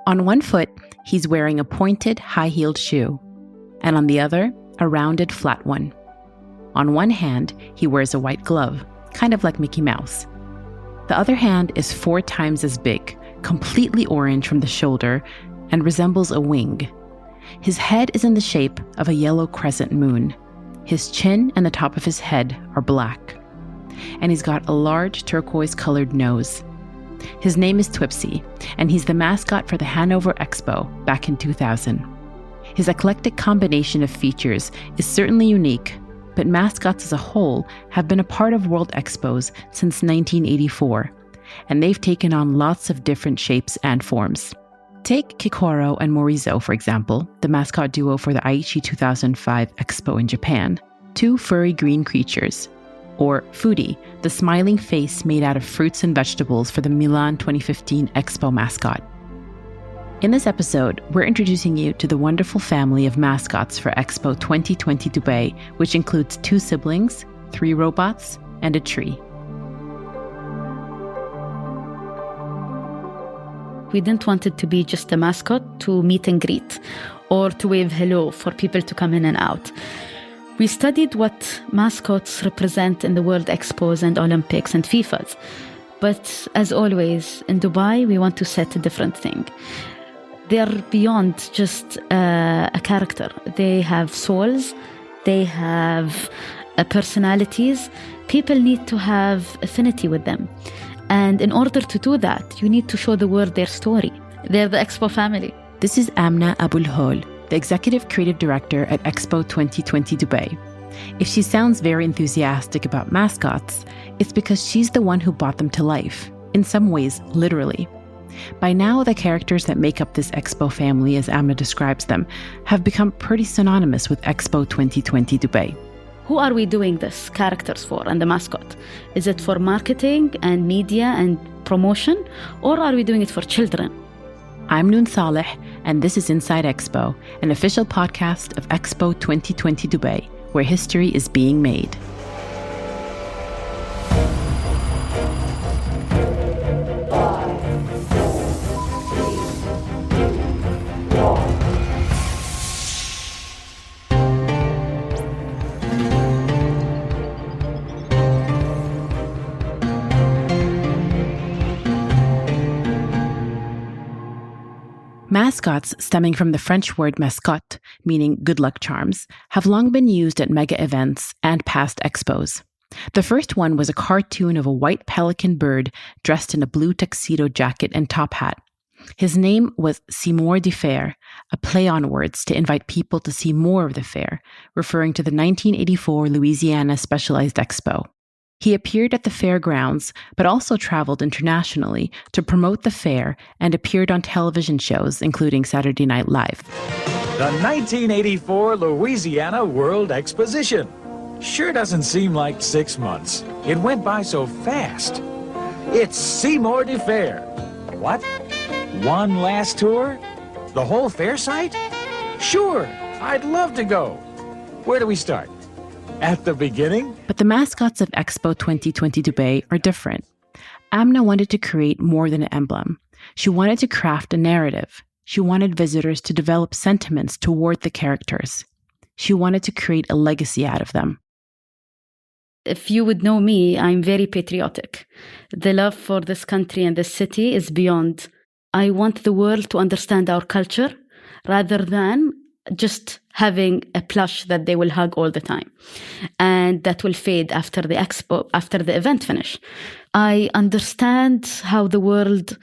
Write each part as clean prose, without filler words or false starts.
On one foot, he's wearing a pointed, high-heeled shoe, and on the other, a rounded, flat one. On one hand, he wears a white glove, kind of like Mickey Mouse. The other hand is 4 times as big, completely orange from the shoulder, and resembles a wing. His head is in the shape of a yellow crescent moon. His chin and the top of his head are black. And he's got a large turquoise-colored nose. His name is Twipsy, and he's the mascot for the Hanover Expo back in 2000. His eclectic combination of features is certainly unique, but mascots as a whole have been a part of World Expos since 1984, and they've taken on lots of different shapes and forms. Take Kikoro and Morizo, for example, the mascot duo for the Aichi 2005 Expo in Japan, 2 furry green creatures. Or Foodie, the smiling face made out of fruits and vegetables for the Milan 2015 Expo mascot. In this episode, we're introducing you to the wonderful family of mascots for Expo 2020 Dubai, which includes 2 siblings, 3 robots, and a tree. We didn't want it to be just a mascot to meet and greet or to wave hello for people to come in and out. We studied what mascots represent in the World Expos and Olympics and FIFAs. But as always, in Dubai, we want to set a different thing. They're beyond just a character. They have souls. They have personalities. People need to have affinity with them. And in order to do that, you need to show the world their story. They're the Expo family. This is Amna Abul Hol, the Executive Creative Director at Expo 2020 Dubai. If she sounds very enthusiastic about mascots, it's because she's the one who brought them to life, in some ways, literally. By now, the characters that make up this Expo family, as Amna describes them, have become pretty synonymous with Expo 2020 Dubai. Who are we doing this characters for and the mascot? Is it for marketing and media and promotion, or are we doing it for children? I'm Noon Saleh, and this is Inside Expo, an official podcast of Expo 2020 Dubai, where history is being made. Mascots, stemming from the French word mascotte, meaning good luck charms, have long been used at mega events and past expos. The first one was a cartoon of a white pelican bird dressed in a blue tuxedo jacket and top hat. His name was Seymour de Fair, a play on words to invite people to see more of the fair, referring to the 1984 Louisiana Specialized Expo. He appeared at the fairgrounds, but also traveled internationally to promote the fair and appeared on television shows, including Saturday Night Live. The 1984 Louisiana World Exposition. Sure doesn't seem like 6 months. It went by so fast. It's Seymour de Fair. What? One last tour? The whole fair site? Sure, I'd love to go. Where do we start? At the beginning? But the mascots of Expo 2020 Dubai are different. Amna wanted to create more than an emblem. She wanted to craft a narrative. She wanted visitors to develop sentiments toward the characters. She wanted to create a legacy out of them. If you would know me, I'm very patriotic. The love for this country and this city is beyond. I want the world to understand our culture rather than just having a plush that they will hug all the time and that will fade after the expo, after the event finish. I understand how the world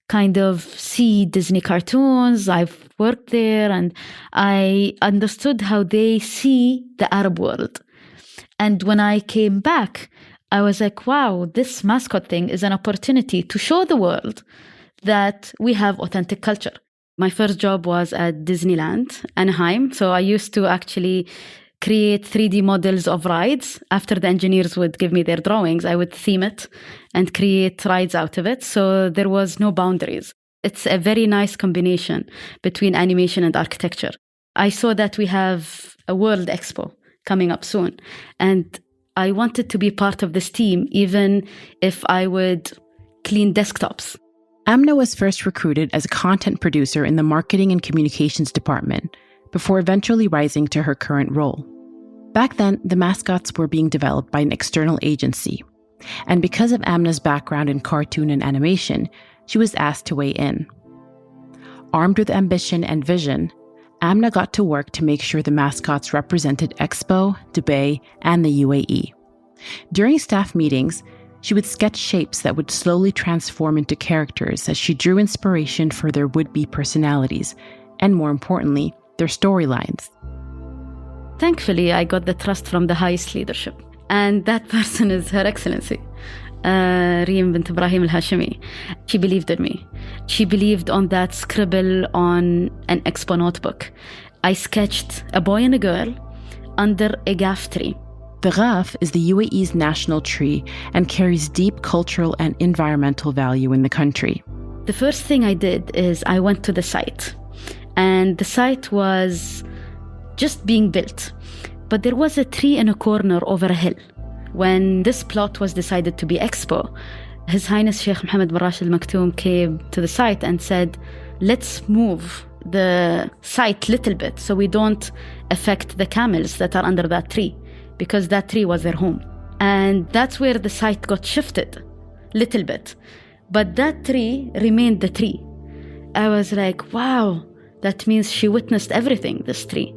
kind of see Disney cartoons. I've worked there and I understood how they see the Arab world. And when I came back, I was like, wow, this mascot thing is an opportunity to show the world that we have authentic culture. My first job was at Disneyland, Anaheim. So I used to actually create 3D models of rides. After the engineers would give me their drawings, I would theme it and create rides out of it. So there was no boundaries. It's a very nice combination between animation and architecture. I saw that we have a World Expo coming up soon. And I wanted to be part of this team, even if I would clean desktops. Amna was first recruited as a content producer in the marketing and communications department, before eventually rising to her current role. Back then, the mascots were being developed by an external agency, and because of Amna's background in cartoon and animation, she was asked to weigh in. Armed with ambition and vision, Amna got to work to make sure the mascots represented Expo, Dubai, and the UAE. During staff meetings, she would sketch shapes that would slowly transform into characters as she drew inspiration for their would-be personalities, and more importantly, their storylines. Thankfully, I got the trust from the highest leadership. And that person is Her Excellency, Reem bint Ibrahim al-Hashimi. She believed in me. She believed on that scribble on an Expo notebook. I sketched a boy and a girl under a Ghaf tree. The Ghaf is the UAE's national tree and carries deep cultural and environmental value in the country. The first thing I did is I went to the site. And the site was just being built. But there was a tree in a corner over a hill. When this plot was decided to be Expo, His Highness Sheikh Mohammed bin Rashid Al Maktoum came to the site and said, let's move the site a little bit so we don't affect the camels that are under that tree, because that tree was their home. And that's where the site got shifted a little bit. But that tree remained the tree. I was like, wow, that means she witnessed everything, this tree.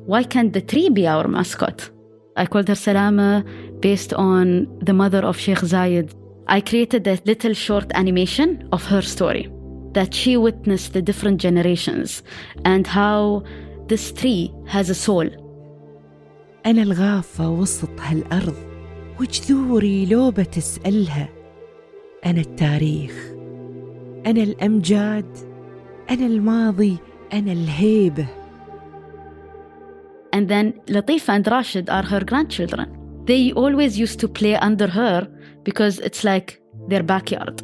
Why can't the tree be our mascot? I called her Salama based on the mother of Sheikh Zayed. I created a little short animation of her story, that she witnessed the different generations and how this tree has a soul. أنا الغافة وسط هالأرض وجذوري لو بتسألها. أنا التاريخ، أنا الأمجاد، أنا الماضي، أنا الهيبة. And then Latifa and Rashid are her grandchildren. They always used to play under her because it's like their backyard.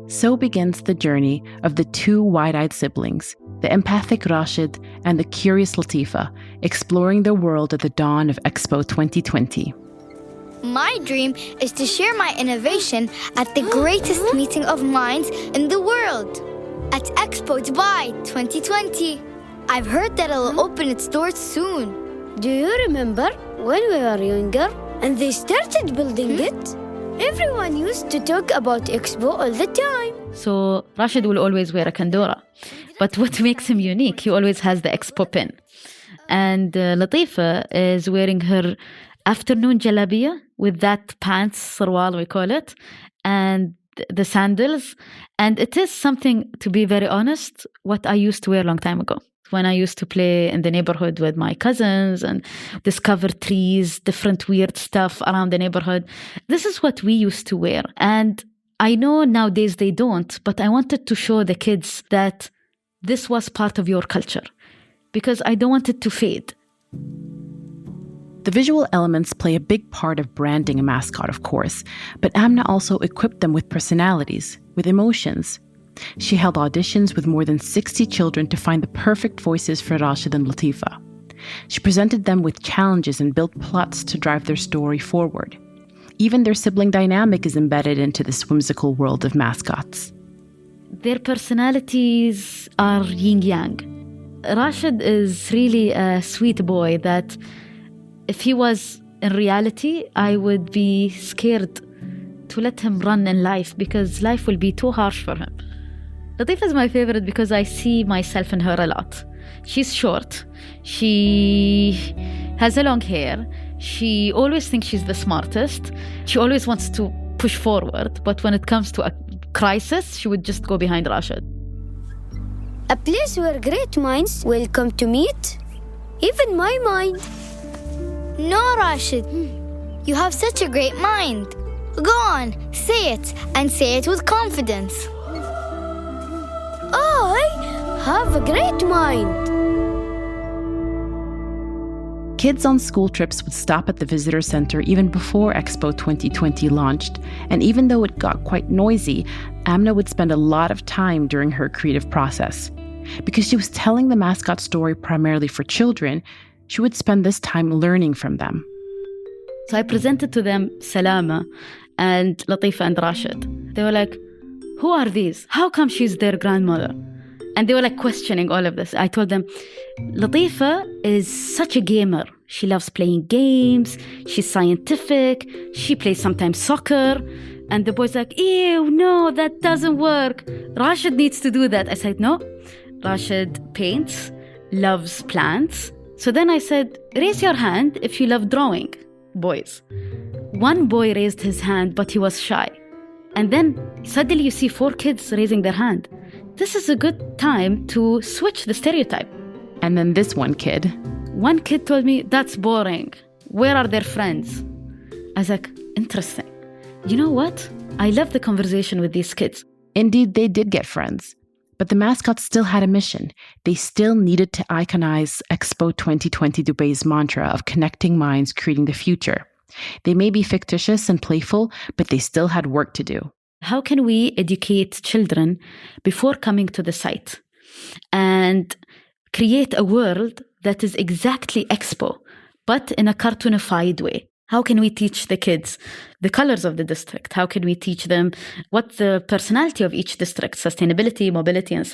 So begins the journey of the two wide-eyed siblings, the empathic Rashid and the curious Latifa, exploring the world at the dawn of Expo 2020. My dream is to share my innovation at the greatest meeting of minds in the world, at Expo Dubai 2020. I've heard that it'll open its doors soon. Do you remember when we were younger and they started building it? Everyone used to talk about Expo all the time. So Rashid will always wear a kandora. But what makes him unique, he always has the Expo pin. And Latifa is wearing her afternoon jalabiya with that pants, sarwal we call it, and the sandals. And it is something, to be very honest, what I used to wear a long time ago. When I used to play in the neighborhood with my cousins and discover trees, different weird stuff around the neighborhood. This is what we used to wear. And I know nowadays they don't, but I wanted to show the kids that this was part of your culture, because I don't want it to fade. The visual elements play a big part of branding a mascot, of course, but Amna also equipped them with personalities, with emotions. She held auditions with more than 60 children to find the perfect voices for Rashid and Latifa. She presented them with challenges and built plots to drive their story forward. Even their sibling dynamic is embedded into this whimsical world of mascots. Their personalities are yin-yang. Rashid is really a sweet boy that if he was in reality, I would be scared to let him run in life because life will be too harsh for him. Latifa is my favorite because I see myself in her a lot. She's short. She has a long hair. She always thinks she's the smartest. She always wants to push forward. But when it comes to a crisis, she would just go behind Rashid. A place where great minds will come to meet. Even my mind. No, Rashid. You have such a great mind. Go on, say it, and say it with confidence. I have a great mind. Kids on school trips would stop at the visitor center even before Expo 2020 launched, and even though it got quite noisy, Amna would spend a lot of time during her creative process. Because she was telling the mascot story primarily for children, she would spend this time learning from them. So I presented to them Salama and Latifa and Rashid. They were like, who are these? How come she's their grandmother? And they were like questioning all of this. I told them, Latifa is such a gamer. She loves playing games. She's scientific. She plays sometimes soccer. And the boy's like, ew, no, that doesn't work. Rashid needs to do that. I said, no. Rashid paints, loves plants. So then I said, raise your hand if you love drawing, boys. One boy raised his hand, but he was shy. And then suddenly you see 4 kids raising their hand. This is a good time to switch the stereotype. And then this one kid told me, that's boring. Where are their friends? I was like, interesting. You know what? I love the conversation with these kids. Indeed, they did get friends. But the mascots still had a mission. They still needed to iconize Expo 2020 Dubai's mantra of connecting minds, creating the future. They may be fictitious and playful, but they still had work to do. How can we educate children before coming to the site and create a world that is exactly Expo, but in a cartoonified way? How can we teach the kids the colors of the district? How can we teach them what the personality of each district, sustainability, mobility, and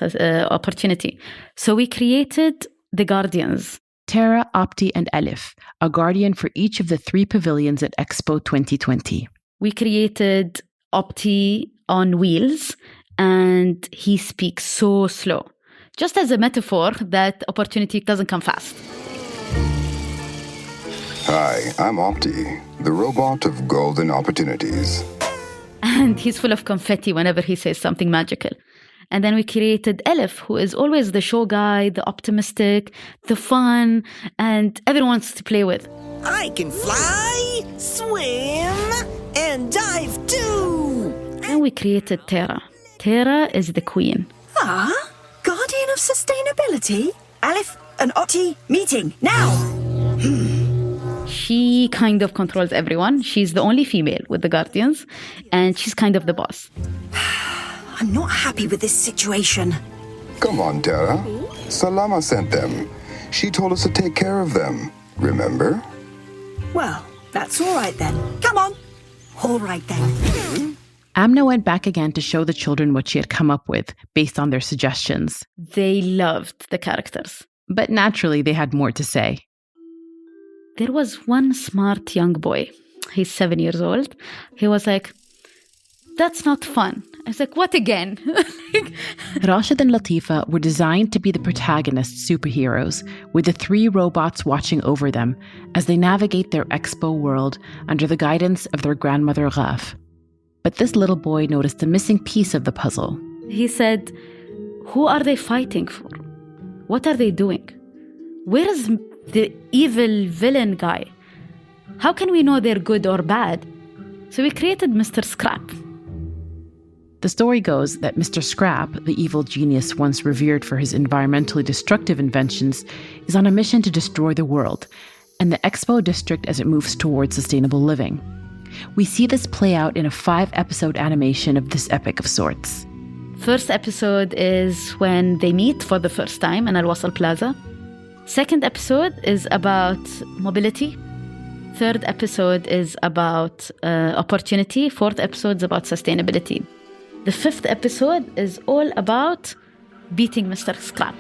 opportunity? So we created the Guardians. Tara, Opti, and Elif, a guardian for each of the 3 pavilions at Expo 2020. We created Opti on wheels, and he speaks so slow. Just as a metaphor that opportunity doesn't come fast. Hi, I'm Opti, the robot of golden opportunities. And he's full of confetti whenever he says something magical. And then we created Elif, who is always the show guy, the optimistic, the fun, and everyone wants to play with. I can fly, swim, and dive too. And we created Tara. Tara is the queen. Guardian of Sustainability? Alif and Opti meeting now. She kind of controls everyone. She's the only female with the Guardians, and she's kind of the boss. I'm not happy with this situation. Come on, Tara. Salama sent them. She told us to take care of them. Remember? Well, that's all right then. Come on. All right then. Amna went back again to show the children what she had come up with based on their suggestions. They loved the characters. But naturally, they had more to say. There was one smart young boy. He's 7 years old. He was like, that's not fun. I was like, what again? Rashid and Latifa were designed to be the protagonist superheroes, with the 3 robots watching over them as they navigate their Expo world under the guidance of their grandmother Ghaf. But this little boy noticed a missing piece of the puzzle. He said, who are they fighting for? What are they doing? Where is the evil villain guy? How can we know they're good or bad? So we created Mr. Scrap. The story goes that Mr. Scrap, the evil genius once revered for his environmentally destructive inventions, is on a mission to destroy the world and the Expo district as it moves towards sustainable living. We see this play out in a 5-episode animation of this epic of sorts. First episode is when they meet for the first time in Al Wasl Plaza. Second episode is about mobility. Third episode is about opportunity. Fourth episode is about sustainability. The 5th episode is all about beating Mr. Scrap.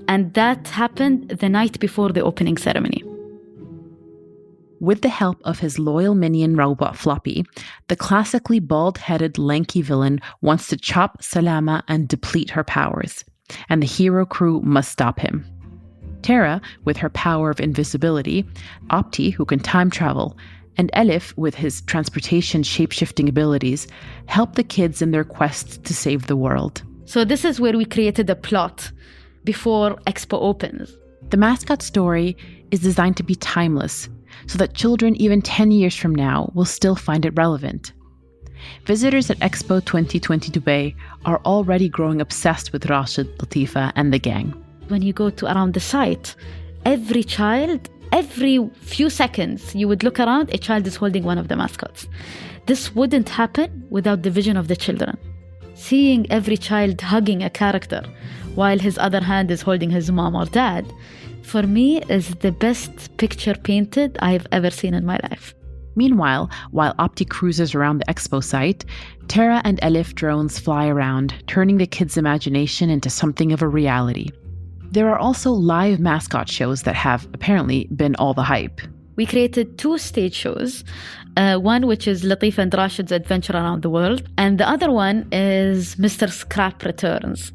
And that happened the night before the opening ceremony. With the help of his loyal minion robot Floppy, the classically bald-headed lanky villain wants to chop Salama and deplete her powers. And the hero crew must stop him. Tara, with her power of invisibility, Opti, who can time travel, and Elif, with his transportation shape-shifting abilities, help the kids in their quest to save the world. So this is where we created a plot before Expo opens. The mascot story is designed to be timeless, so that children even 10 years from now will still find it relevant. Visitors at Expo 2020 Dubai are already growing obsessed with Rashid, Latifa, and the gang. When you go to around the site, every child, every few seconds, you would look around, a child is holding one of the mascots. This wouldn't happen without the vision of the children. Seeing every child hugging a character while his other hand is holding his mom or dad, for me, is the best picture painted I've ever seen in my life. Meanwhile, while Opti cruises around the expo site, Tara and Elif drones fly around, turning the kids' imagination into something of a reality. There are also live mascot shows that have apparently been all the hype. We created 2 stage shows, one which is Latifa and Rashid's Adventure Around the World, and the other one is Mr. Scrap Returns.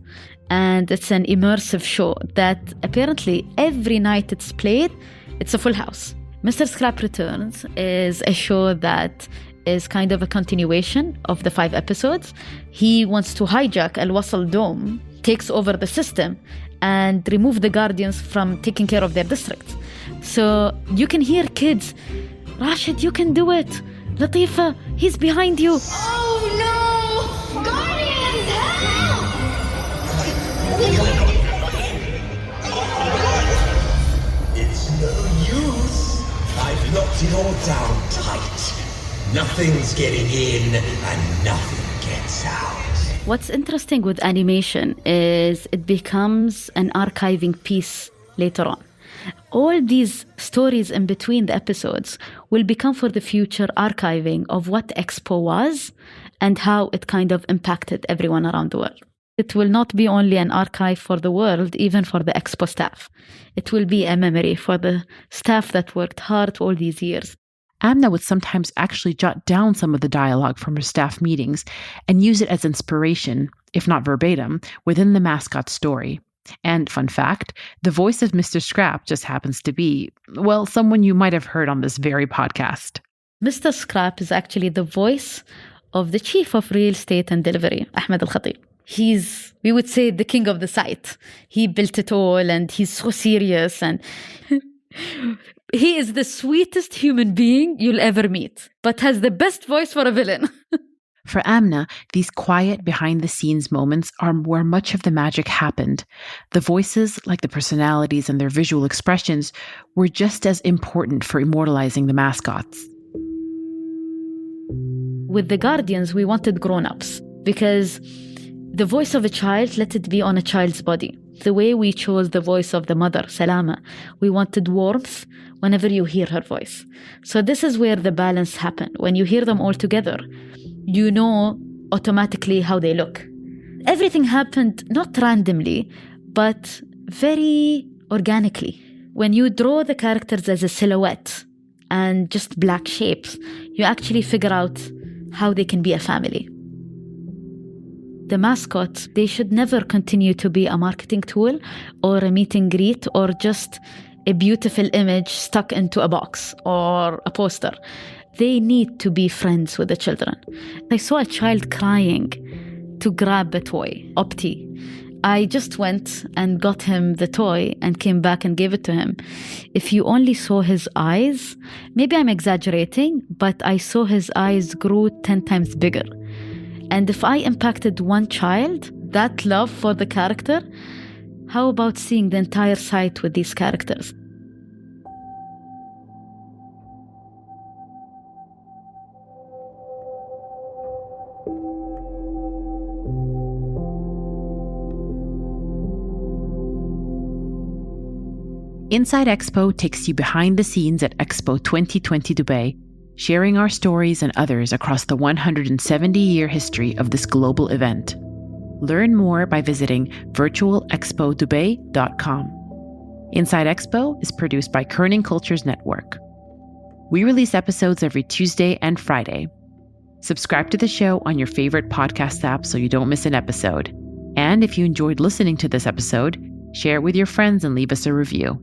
And it's an immersive show that apparently every night it's played, it's a full house. Mr. Scrap Returns is a show that is kind of a continuation of the 5 episodes. He wants to hijack Al Wasl Dome, takes over the system, and remove the Guardians from taking care of their district. So you can hear kids, Rashid, you can do it. Latifa, he's behind you. Oh no! Guardians, help! It's no use. I've locked it all down tight. Nothing's getting in and nothing gets out. What's interesting with animation is it becomes an archiving piece later on. All these stories in between the episodes will become for the future archiving of what Expo was and how it kind of impacted everyone around the world. It will not be only an archive for the world, even for the Expo staff. It will be a memory for the staff that worked hard all these years. Amna would sometimes actually jot down some of the dialogue from her staff meetings and use it as inspiration, if not verbatim, within the mascot story. And fun fact, the voice of Mr. Scrap just happens to be, well, someone you might have heard on this very podcast. Mr. Scrap is actually the voice of the chief of real estate and delivery, Ahmed Al-Khatib. He's, we would say, the king of the site. He built it all and he's so serious and he is the sweetest human being you'll ever meet, but has the best voice for a villain. For Amna, these quiet behind-the-scenes moments are where much of the magic happened. The voices, like the personalities and their visual expressions, were just as important for immortalizing the mascots. With the Guardians, we wanted grown-ups because the voice of a child, let it be on a child's body. The way we chose the voice of the mother, Salama, we wanted warmth whenever you hear her voice. So this is where the balance happened. When you hear them all together, you know automatically how they look. Everything happened not randomly, but very organically. When you draw the characters as a silhouette and just black shapes, you actually figure out how they can be a family. The mascots, they should never continue to be a marketing tool or a meet and greet or just a beautiful image stuck into a box or a poster. They need to be friends with the children. I saw a child crying to grab a toy, Opti. I just went and got him the toy and came back and gave it to him. If you only saw his eyes, maybe I'm exaggerating, but I saw his eyes grew 10 times bigger. And if I impacted one child, that love for the character, how about seeing the entire site with these characters? Inside Expo takes you behind the scenes at Expo 2020 Dubai, sharing our stories and others across the 170-year history of this global event. Learn more by visiting virtualexpodubai.com. Inside Expo is produced by Kerning Cultures Network. We release episodes every Tuesday and Friday. Subscribe to the show on your favorite podcast app so you don't miss an episode. And if you enjoyed listening to this episode, share it with your friends and leave us a review.